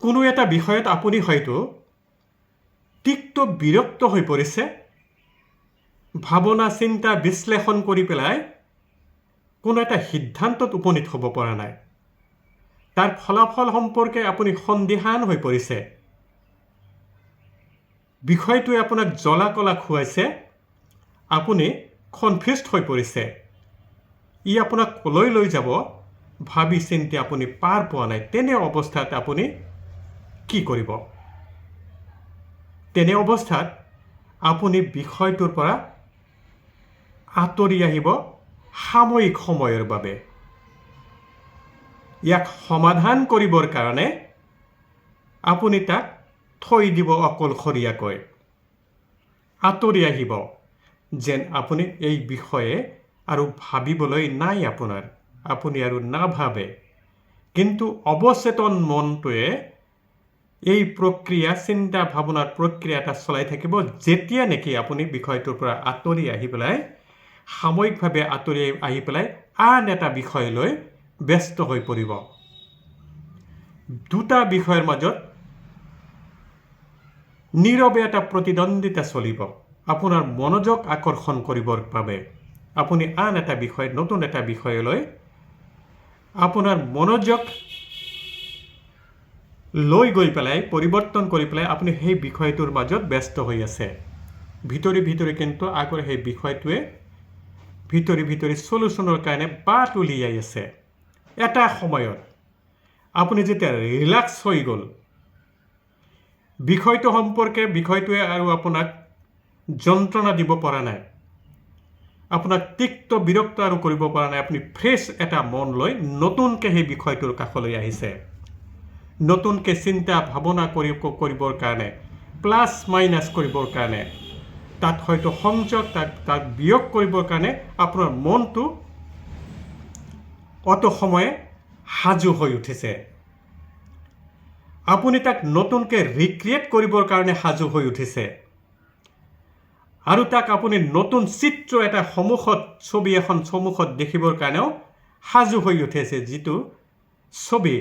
কোনো এটা বিষয়ত আপুনি হয়তো তিক্ত বিৰক্ত হৈ পৰিছে, ভাৱনা চিন্তা বিশ্লেষণ কৰি পেলাই কোনো এটা সিদ্ধান্তত উপনীত হ'ব পৰা নাই। তাৰ ফলাফল সম্পৰ্কে আপুনি সন্দিহান হৈ পৰিছে। বিষয়টোৱে আপোনাক জ্বলা কলা খুৱাইছে, আপুনি কনফিউজড হৈ পৰিছে। ই আপোনাক কলৈ লৈ যাব ভাবি চিন্তি আপুনি পাৰ পোৱা নাই। তেনে অৱস্থাত আপুনি কি কৰিব? তেনে অৱস্থাত আপুনি বিষয়টোৰ পৰা আঁতৰি আহিব সাময়িক সময়ৰ বাবে। ইয়াক সমাধান কৰিবৰ কাৰণে আপুনি তাক থৈ দিব অকলশৰীয়াকৈ। আঁতৰি আহিব যেন আপুনি এই বিষয়ে আৰু ভাবিবলৈ নাই আপোনাৰ, আপুনি আৰু নাভাবে। কিন্তু অৱচেতন মনটোৱে এই প্ৰক্ৰিয়া, চিন্তা ভাৱনাৰ প্ৰক্ৰিয়া এটা চলাই থাকিব, যেতিয়া নেকি আপুনি বিষয়টোৰ পৰা আঁতৰি আহি পেলাই সাময়িকভাৱে আঁতৰি আহি পেলাই আন এটা বিষয়লৈ ব্যস্ত হৈ পৰিব। দুটা বিষয়ৰ মাজত নীৰৱে এটা প্ৰতিদ্বন্দ্বিতা চলিব আপোনাৰ মনোযোগ আকৰ্ষণ কৰিবৰ বাবে। আপুনি আন এটা বিষয়, নতুন এটা বিষয়লৈ আপোনাৰ মনোযোগ লৈ গৈ পেলাই, পৰিৱৰ্তন কৰি পেলাই আপুনি সেই বিষয়টোৰ মাজত ব্যস্ত হৈ আছে। ভিতৰি ভিতৰি কিন্তু আগৰ সেই বিষয়টোৱে ভিতৰি ভিতৰি সলিউশ্যনৰ কাৰণে বাট উলিয়াই আছে। এটা সময়ত আপুনি যেতিয়া ৰিলেক্স হৈ গ'ল, বিষয়টো সম্পৰ্কে বিষয়টোৱে আৰু আপোনাক যন্ত্ৰণা দিব পৰা নাই, আপোনাক তিক্ত বিৰক্ত আৰু কৰিব পৰা নাই। আপুনি ফ্ৰেছ এটা মন লৈ নতুনকৈ সেই বিষয়টোৰ কাষলৈ আহিছে। নতুনকৈ চিন্তা ভাৱনা কৰিবৰ কাৰণে, প্লাছ মাইনাছ কৰিবৰ কাৰণে, তাত হয়তো সংযোগ, তাক বিয়োগ কৰিবৰ কাৰণে আপোনাৰ মনটো অত সময়ে সাজু হৈ উঠিছে। আপুনি তাক নতুনকৈ ৰিক্ৰিয়েট কৰিবৰ কাৰণে সাজু হৈ উঠিছে। আৰু তাক আপুনি নতুন চিত্ৰ এটা সন্মুখত, ছবি এখন সন্মুখত দেখিবৰ কাৰণেও সাজু হৈ উঠিছে। যিটো ছবি,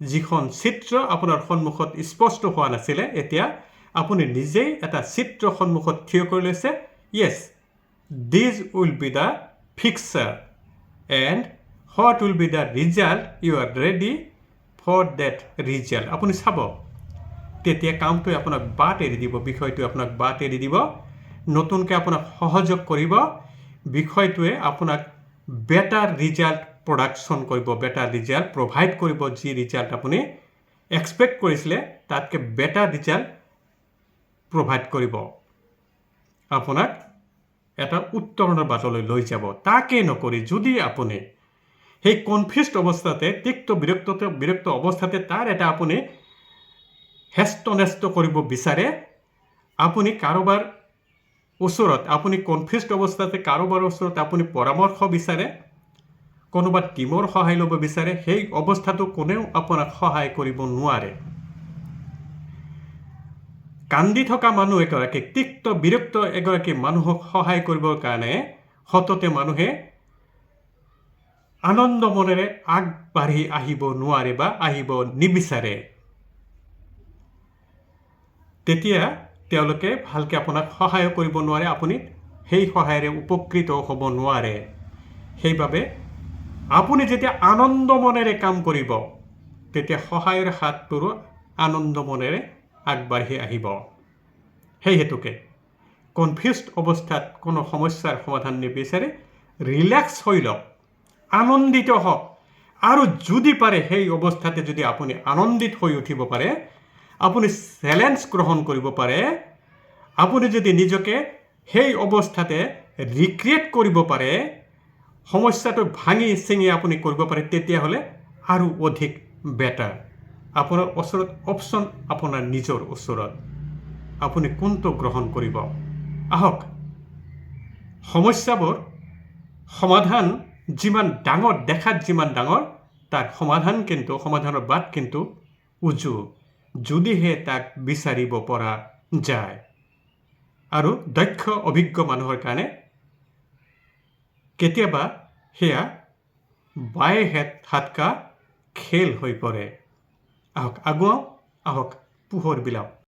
যিখন চিত্ৰ আপোনাৰ সন্মুখত স্পষ্ট হোৱা নাছিলে, এতিয়া আপুনি নিজেই এটা চিত্ৰ সন্মুখত থিয় কৰি লৈছে। Yes, this will be the picture and what will be the result, you are ready for that result. আপুনি চাব, তেতিয়া কামটোৱে আপোনাক বাট এৰি দিব, বিষয়টোৱে আপোনাক বাট এৰি দিব, নতুনকৈ আপোনাক সহযোগ কৰিব। বিষয়টোৱে আপোনাক বেটাৰ ৰিজাল্ট প্ৰডাকশ্যন কৰিব, বেটাৰ ৰিজাল্ট প্ৰভাইড কৰিব। যি ৰিজাল্ট আপুনি এক্সপেক্ট কৰিছিলে তাতকৈ বেটাৰ ৰিজাল্ট প্ৰভাইড কৰিব, আপোনাক এটা উত্তৰণৰ বাটলৈ লৈ যাব। তাকে নকৰি যদি আপুনি সেই কনফিউজড অৱস্থাতে, তিক্ত বিৰক্ত অৱস্থাতে তাৰ এটা আপুনি হেষ্ট নেষ্ট কৰিব বিচাৰে, আপুনি কাৰোবাৰ ওচৰত, আপুনি কনফিউজড অৱস্থাতে কাৰোবাৰ ওচৰত আপুনি পৰামৰ্শ বিচাৰে, কোনোবা টিমৰ সহায় ল'ব বিচাৰে, সেই অৱস্থাটো কোনেও আপোনাক সহায় কৰিব নোৱাৰে। কান্দি থকা মানুহ এগৰাকীক, তিক্ত বিৰক্ত এগৰাকী মানুহক সহায় কৰিবৰ কাৰণে সততে মানুহে আনন্দ মনেৰে আগবাঢ়ি আহিব নোৱাৰে বা আহিব নিবিচাৰে। তেতিয়া তেওঁলোকে ভালকৈ আপোনাক সহায় কৰিব নোৱাৰে, আপুনি সেই সহায়েৰে উপকৃত হ'ব নোৱাৰে। সেইবাবে আপুনি যেতিয়া আনন্দ মনেৰে কাম কৰিব, তেতিয়া সহায়ৰ হাতবোৰো আনন্দ মনেৰে আগবাঢ়ি আহিব। সেই হেতুকে কনফিউজড অৱস্থাত কোনো সমস্যাৰ সমাধান নিবিচাৰে, ৰিলেক্স হৈ লওক, আনন্দিত হওক। আৰু যদি পাৰে সেই অৱস্থাতে যদি আপুনি আনন্দিত হৈ উঠিব পাৰে, আপুনি চেলেঞ্জ গ্ৰহণ কৰিব পাৰে, আপুনি যদি নিজকে সেই অৱস্থাতে ৰিক্ৰিয়েট কৰিব পাৰে, সমস্যাটো ভাঙি চিঙি আপুনি কৰিব পাৰে, তেতিয়াহ'লে আৰু অধিক বেটাৰ। আপোনাৰ ওচৰত অপশ্যন, আপোনাৰ নিজৰ ওচৰত, আপুনি কোনটো গ্ৰহণ কৰিব। আহক, সমস্যাবোৰ সমাধান যিমান ডাঙৰ, দেখাত যিমান ডাঙৰ, তাৰ সমাধানৰ বাট কিন্তু উজু, যদিহে তাক বিচাৰিব পৰা যায়। আৰু দক্ষ অভিজ্ঞ মানুহৰ কাৰণে কেতিয়াবা সেয়া বায়ে হাত কা খেল হৈ পৰে। আহক আগুৱাওঁ, আহক পোহৰ বিলাওঁ।